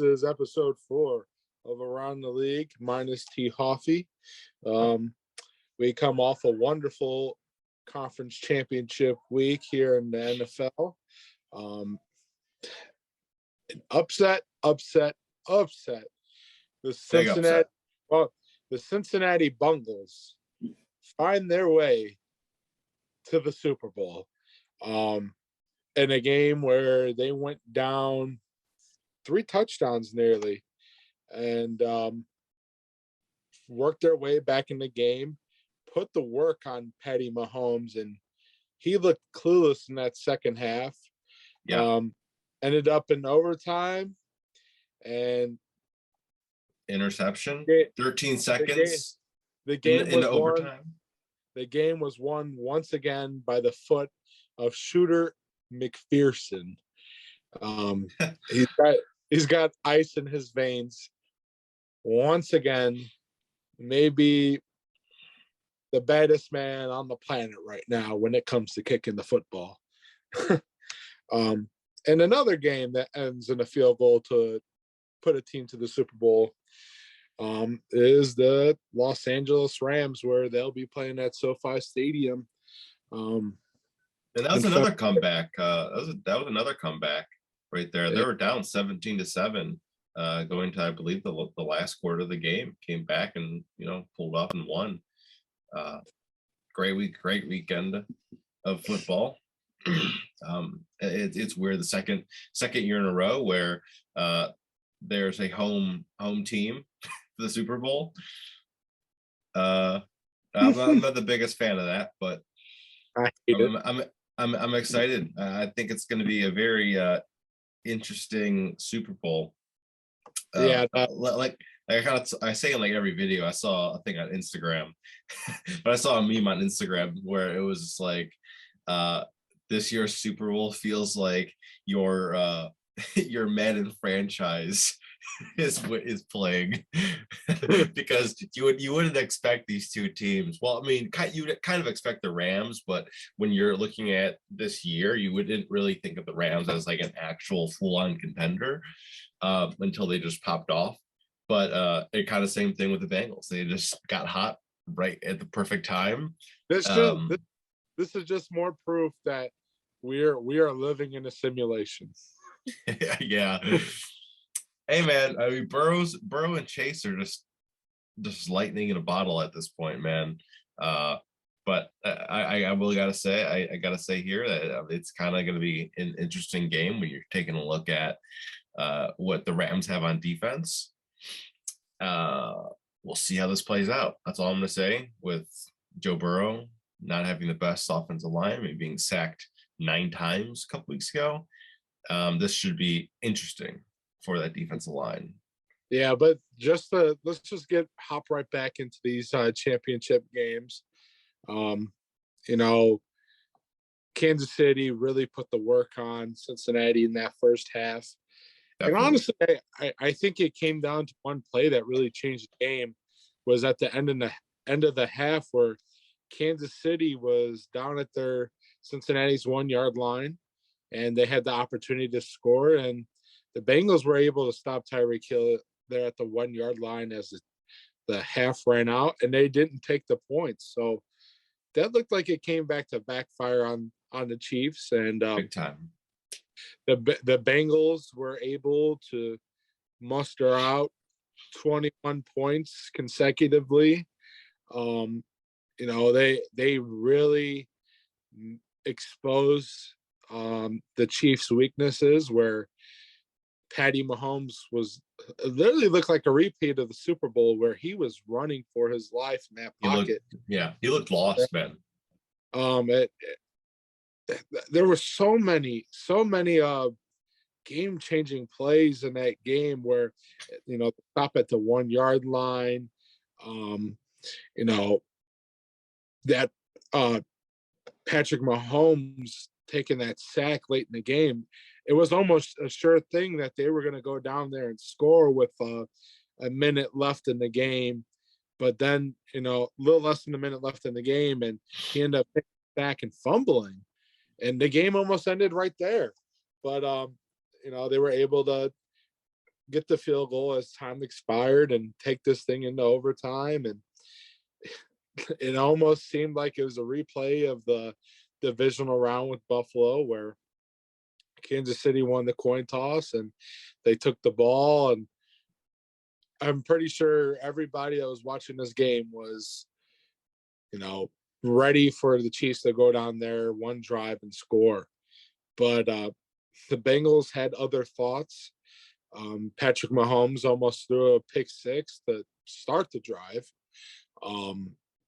is episode 4 of Around the League minus T. Hoffey. We come off a wonderful conference championship week here in the NFL. An upset. The Cincinnati Bengals find their way to the Super Bowl. In a game where they went down 3 touchdowns nearly and worked their way back in the game, put the work on Patty Mahomes, and he looked clueless in that second half. Yeah. Ended up in overtime and interception, 13 seconds. The game in was overtime. Won. The game was won once again by the foot of Shooter McPherson. He's got ice in his veins. Once again, maybe the baddest man on the planet right now when it comes to kicking the football. And another game that ends in a field goal to put a team to the Super Bowl is the Los Angeles Rams, where they'll be playing at SoFi Stadium. And that was another comeback. That was another comeback right there. They were down 17-7 going to, I believe, the last quarter of the game. Came back and pulled off and won. Great weekend of football. It's weird, the second year in a row where there's a home team for the Super Bowl. I'm not the biggest fan of that, but I'm excited. I think it's going to be a very interesting Super Bowl. I say in like every video, I saw a thing on Instagram, but I saw a meme on Instagram where it was just like, this year's Super Bowl feels like your Madden franchise is playing because you wouldn't expect these two teams. Well, I mean, you kind of expect the Rams, but when you're looking at this year, you wouldn't really think of the Rams as like an actual full-on contender until they just popped off. But it kind of same thing with the Bengals. They just got hot right at the perfect time. This is just more proof that we are living in a simulation. Yeah. Hey man, I mean Burrow and Chase are just lightning in a bottle at this point, man. But I really gotta say, I gotta say here that it's kind of gonna be an interesting game when you're taking a look at what the Rams have on defense. We'll see how this plays out. That's all I'm gonna say. With Joe Burrow not having the best offensive line, maybe being sacked 9 times a couple weeks ago, this should be interesting for that defensive line. Yeah, but let's just hop right back into these championship games. Kansas City really put the work on Cincinnati in that first half. Definitely. And honestly, I think it came down to one play that really changed the game. Was at the end of the half where Kansas City was down at their Cincinnati's 1-yard line, and they had the opportunity to score, and the Bengals were able to stop Tyreek Hill there at the 1-yard line as the half ran out, and they didn't take the points. So that looked like it came back to backfire on the Chiefs, and big time. The Bengals were able to muster out 21 points consecutively. They really expose the Chiefs' weaknesses, where Patty Mahomes literally looked like a repeat of the Super Bowl, where he was running for his life in that pocket. He looked lost, man. There were so many game-changing plays in that game where, stop at the 1-yard line, that Patrick Mahomes taking that sack late in the game, it was almost a sure thing that they were going to go down there and score with a minute left in the game. But then, a little less than a minute left in the game, and he ended up picking back and fumbling. And the game almost ended right there. But, they were able to get the field goal as time expired and take this thing into overtime. And it almost seemed like it was a replay of the divisional round with Buffalo, where Kansas City won the coin toss and they took the ball. And I'm pretty sure everybody that was watching this game was, ready for the Chiefs to go down there one drive and score. But the Bengals had other thoughts. Patrick Mahomes almost threw a pick six to start the drive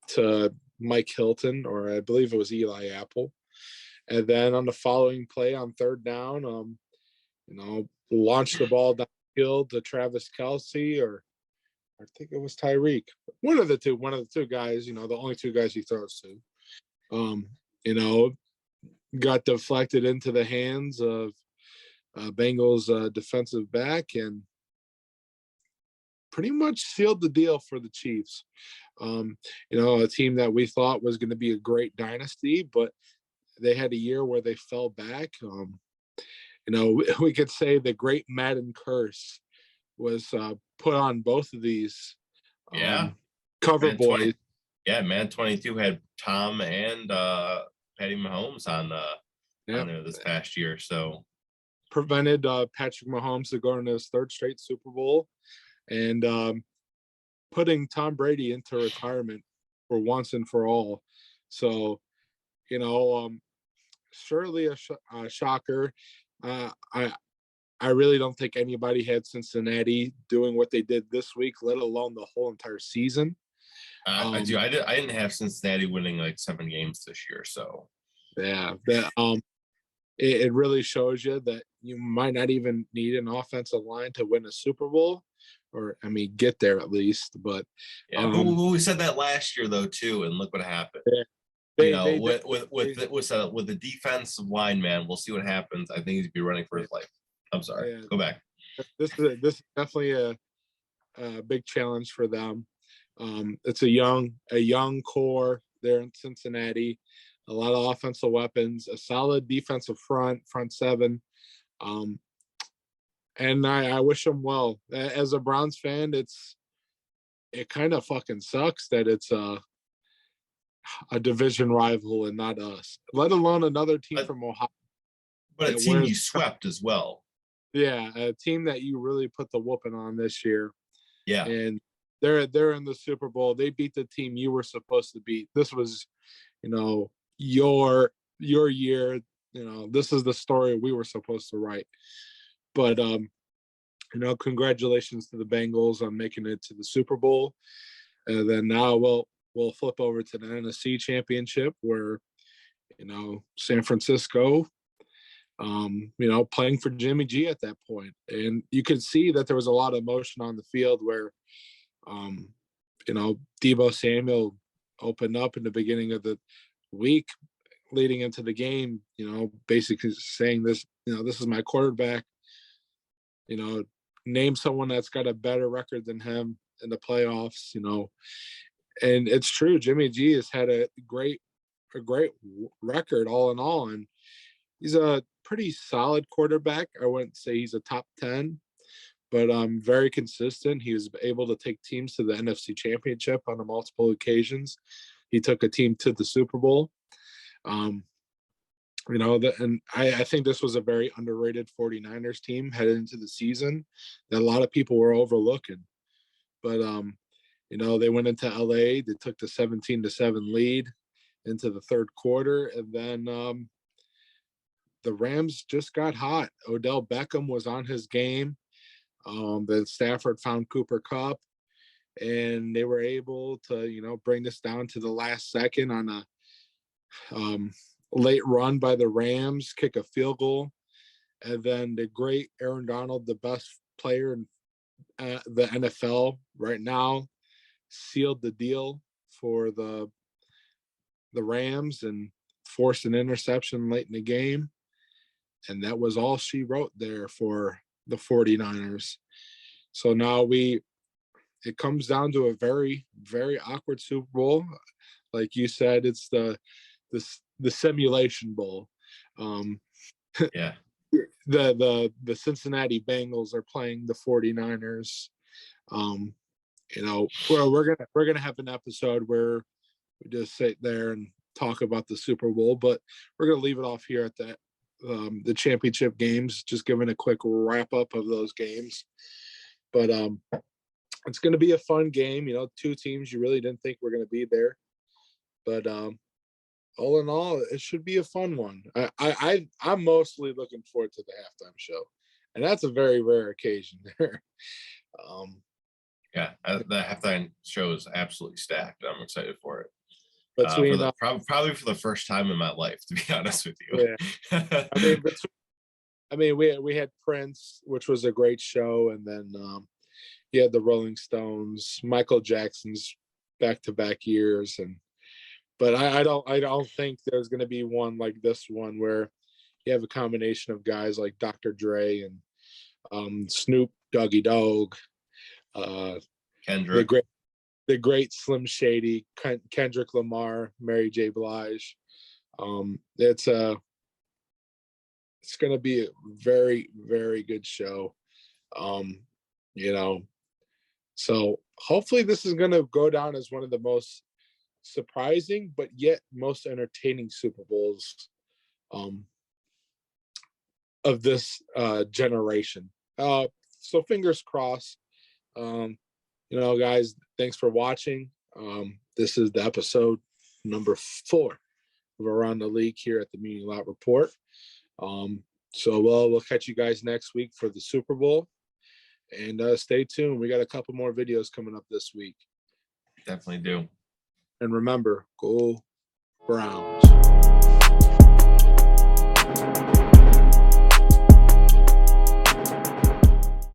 to Mike Hilton, or I believe it was Eli Apple. And then on the following play on third down, launched the ball downfield to Travis Kelce, or I think it was Tyreek. One of the two guys, the only two guys he throws to. Got deflected into the hands of Bengals defensive back and pretty much sealed the deal for the Chiefs. A team that we thought was going to be a great dynasty, but they had a year where they fell back. We could say the great Madden curse was put on both of these cover Man boys. 20, Man 22 had Tom and Patty Mahomes on there this past year, so prevented Patrick Mahomes to go into his third straight Super Bowl, and putting Tom Brady into retirement for once and for all. So, surely a shocker. I really don't think anybody had Cincinnati doing what they did this week, let alone the whole entire season. I didn't have Cincinnati winning like 7 games this year, so yeah, it really shows you that you might not even need an offensive line to win a Super Bowl, or get there at least. But we said that last year though too, and look what happened. Yeah, with the defensive line, man, we'll see what happens. I think he'd be running for his life. I'm sorry. Go back. This is definitely a big challenge for them. It's a young core there in Cincinnati, a lot of offensive weapons, a solid defensive front seven. And I wish them well. As a Browns fan, it kind of fucking sucks that it's a division rival and not us, let alone another team from Ohio. But a team you swept as well. Yeah, a team that you really put the whooping on this year. Yeah. And they're in the Super Bowl. They beat the team you were supposed to beat. This was, your year. This is the story we were supposed to write. But congratulations to the Bengals on making it to the Super Bowl. And then now we'll flip over to the NFC Championship, where San Francisco, playing for Jimmy G at that point. And you could see that there was a lot of emotion on the field where, Deebo Samuel opened up in the beginning of the week leading into the game, basically saying this, this is my quarterback, name someone that's got a better record than him in the playoffs, and it's true. Jimmy G has had a great record all in all. And he's a pretty solid quarterback. I wouldn't say he's a top 10, but very consistent. He was able to take teams to the NFC Championship on multiple occasions. He took a team to the Super Bowl. And I think this was a very underrated 49ers team headed into the season that a lot of people were overlooking. But, they went into LA, they took the 17-7 lead into the third quarter. And then the Rams just got hot. Odell Beckham was on his game. Then Stafford found Cooper Kupp, and they were able to, bring this down to the last second on a late run by the Rams, kick a field goal. And then the great Aaron Donald, the best player in the NFL right now, sealed the deal for the Rams and forced an interception late in the game. And that was all she wrote there for the 49ers. So now it comes down to a very, very awkward Super Bowl. Like you said, it's the simulation bowl. Yeah. the Cincinnati Bengals are playing the 49ers. We're gonna have an episode where we just sit there and talk about the Super Bowl, but we're gonna leave it off here at the championship games, just giving a quick wrap up of those games. But it's gonna be a fun game. Two teams you really didn't think were gonna be there, but all in all, it should be a fun one. I'm mostly looking forward to the halftime show, and that's a very rare occasion there. Yeah, the halftime show is absolutely stacked. I'm excited for it. Between Probably for the first time in my life, to be honest with you. Yeah. We had Prince, which was a great show, and then you had the Rolling Stones, Michael Jackson's back-to-back years, but I don't think there's going to be one like this one where you have a combination of guys like Dr. Dre and Snoop Doggy Dogg, Kendrick, the great Slim Shady, Kendrick Lamar, Mary J. Blige. It's going to be a very, very good show. So hopefully this is going to go down as one of the most surprising but yet most entertaining Super Bowls of this generation. So fingers crossed. Guys, thanks for watching. This is the episode number 4 of Around the League here at the Media Lot Report. So we'll catch you guys next week for the Super Bowl, and stay tuned. We got a couple more videos coming up this week. Definitely do. And remember, go Browns.